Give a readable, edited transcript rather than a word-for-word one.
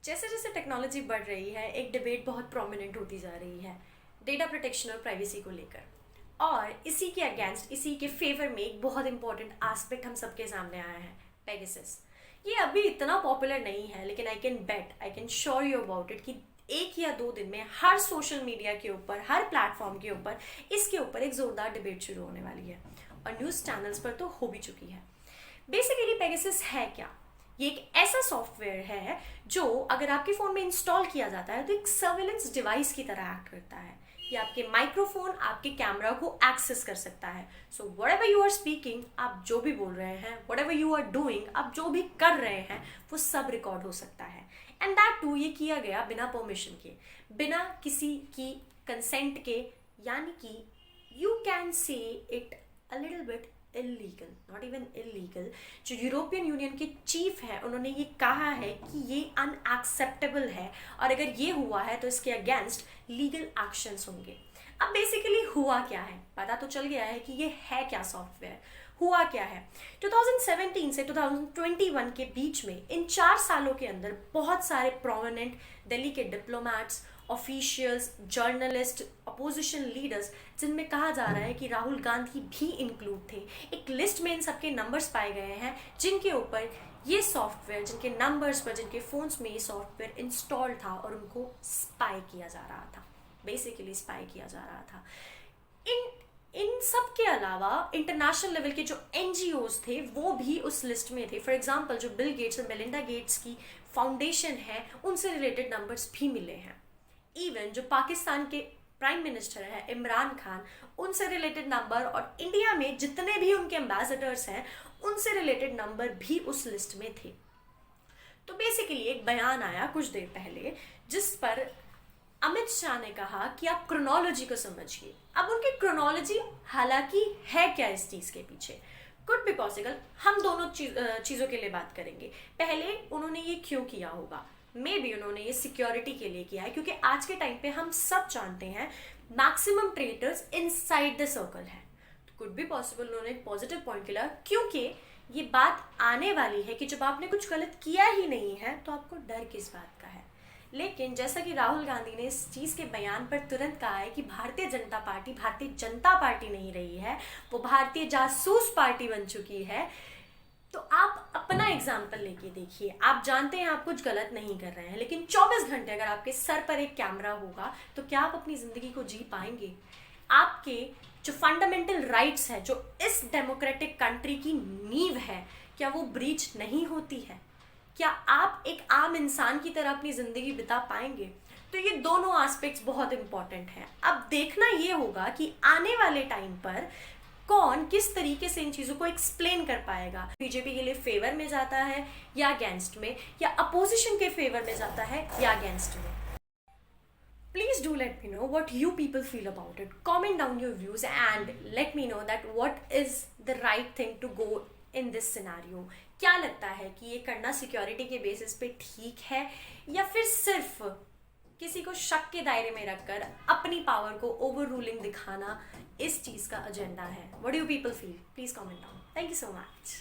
जैसे जैसे टेक्नोलॉजी बढ़ रही है एक डिबेट बहुत प्रोमिनेंट होती जा रही है डेटा प्रोटेक्शन और प्राइवेसी को लेकर। और इसी के अगेंस्ट, इसी के फेवर में एक बहुत इंपॉर्टेंट एस्पेक्ट हम सबके सामने आया है, पेगासस। ये अभी इतना पॉपुलर नहीं है, लेकिन I can sure you about it कि एक या दो दिन में हर सोशल मीडिया के ऊपर, हर प्लेटफॉर्म के ऊपर इसके ऊपर एक जोरदार डिबेट शुरू होने वाली है और न्यूज़ चैनल्स पर तो हो भी चुकी है। बेसिकली पेगासस है क्या? ये एक ऐसा सॉफ्टवेयर है जो अगर आपके फ़ोन में इंस्टॉल किया जाता है तो एक सर्वेलेंस डिवाइस की तरह एक्ट करता है। ये आपके माइक्रोफोन, आपके कैमरा को एक्सेस कर सकता है। So whatever you are speaking, आप जो भी बोल रहे हैं, whatever you are doing, आप जो भी कर रहे हैं, वो सब रिकॉर्ड हो सकता है। एंड दैट टू ये किया गया बिना परमिशन के, बिना किसी की कंसेंट के, यानी कि you can say it a little bit illegal, not even illegal. जो यूरोपियन यूनियन के चीफ हैं उन्होंने ये कहा है कि ये अनएक्सेप्टेबल है और अगर ये हुआ है तो इसके अगेंस्ट लीगल एक्शंस होंगे। अब बेसिकली हुआ क्या है, पता तो चल गया है कि ये है क्या सॉफ्टवेयर। हुआ क्या है, 2017 से 2021 के बीच में इन 4 सालों के अंदर बहुत सारे प्रोमिनेंट दिल्ली के diplomats, officials, journalist, opposition leaders, जिनमें कहा जा रहा है कि राहुल गांधी भी इंक्लूड थे, एक लिस्ट में इन सबके नंबर्स पाए गए हैं जिनके ऊपर ये सॉफ्टवेयर, जिनके नंबर्स पर, जिनके फोन्स में ये सॉफ्टवेयर इंस्टॉल था और उनको स्पाई किया जा रहा था, बेसिकली स्पाई किया जा रहा था। इन इन सब के अलावा इंटरनेशनल लेवल के जो एनजीओज थे वो भी उस लिस्ट में थे। फॉर एग्जांपल जो बिल गेट्स और मेलिंडा गेट्स की फाउंडेशन है उनसे रिलेटेड नंबर्स भी मिले हैं। इवन जो पाकिस्तान के प्राइम मिनिस्टर है इमरान खान, उनसे रिलेटेड नंबर और इंडिया में जितने भी उनके एम्बेसडर्स हैं उनसे रिलेटेड नंबर भी उस लिस्ट में थे। तो बेसिकली एक बयान आया कुछ देर पहले जिस पर अमित शाह ने कहा कि आप क्रोनोलॉजी को समझिए। अब उनकी क्रोनोलॉजी हालांकि है क्या इस चीज के पीछे, कुड बी पॉसिबल। हम दोनों चीजों के लिए बात करेंगे। पहले उन्होंने ये क्यों किया होगा, मे बी उन्होंने ये सिक्योरिटी के लिए किया है, क्योंकि आज के टाइम पे हम सब जानते हैं maximum traitors inside the circle है। तो कुड बी पॉसिबल उन्होंने एक पॉजिटिव पॉइंट किया, क्योंकि ये बात आने वाली है कि जब आपने कुछ गलत किया ही नहीं है तो आपको डर किस बात का है। लेकिन जैसा कि राहुल गांधी ने इस चीज़ के बयान पर तुरंत कहा है कि भारतीय जनता पार्टी नहीं रही है, वो भारतीय जासूस पार्टी बन चुकी है। तो आप अपना एग्जाम्पल लेके देखिए। आप जानते हैं आप कुछ गलत नहीं कर रहे हैं, लेकिन 24 घंटे अगर आपके सर पर एक कैमरा होगा तो क्या आप अपनी जिंदगी को जी पाएंगे? आपके जो फंडामेंटल राइट्स है, जो इस डेमोक्रेटिक कंट्री की नींव है, क्या वो ब्रीच नहीं होती है? क्या आप एक आम इंसान की तरह अपनी जिंदगी बिता पाएंगे? तो ये दोनों एस्पेक्ट्स बहुत इंपॉर्टेंट हैं। अब देखना ये होगा कि आने वाले टाइम पर कौन किस तरीके से इन चीजों को एक्सप्लेन कर पाएगा। बीजेपी के लिए फेवर में जाता है या अगेंस्ट में, या अपोजिशन के फेवर में जाता है या अगेंस्ट में। Please do let me know what you people feel about it. Comment down your views and let me know that what is the right thing to go in this scenario. क्या लगता है कि ये करना security के basis पे ठीक है, या फिर सिर्फ किसी को शक के दायरे में रखकर अपनी पावर को ओवर रूलिंग दिखाना इस चीज का एजेंडा है? What do you people feel? Please comment down. Thank you so much.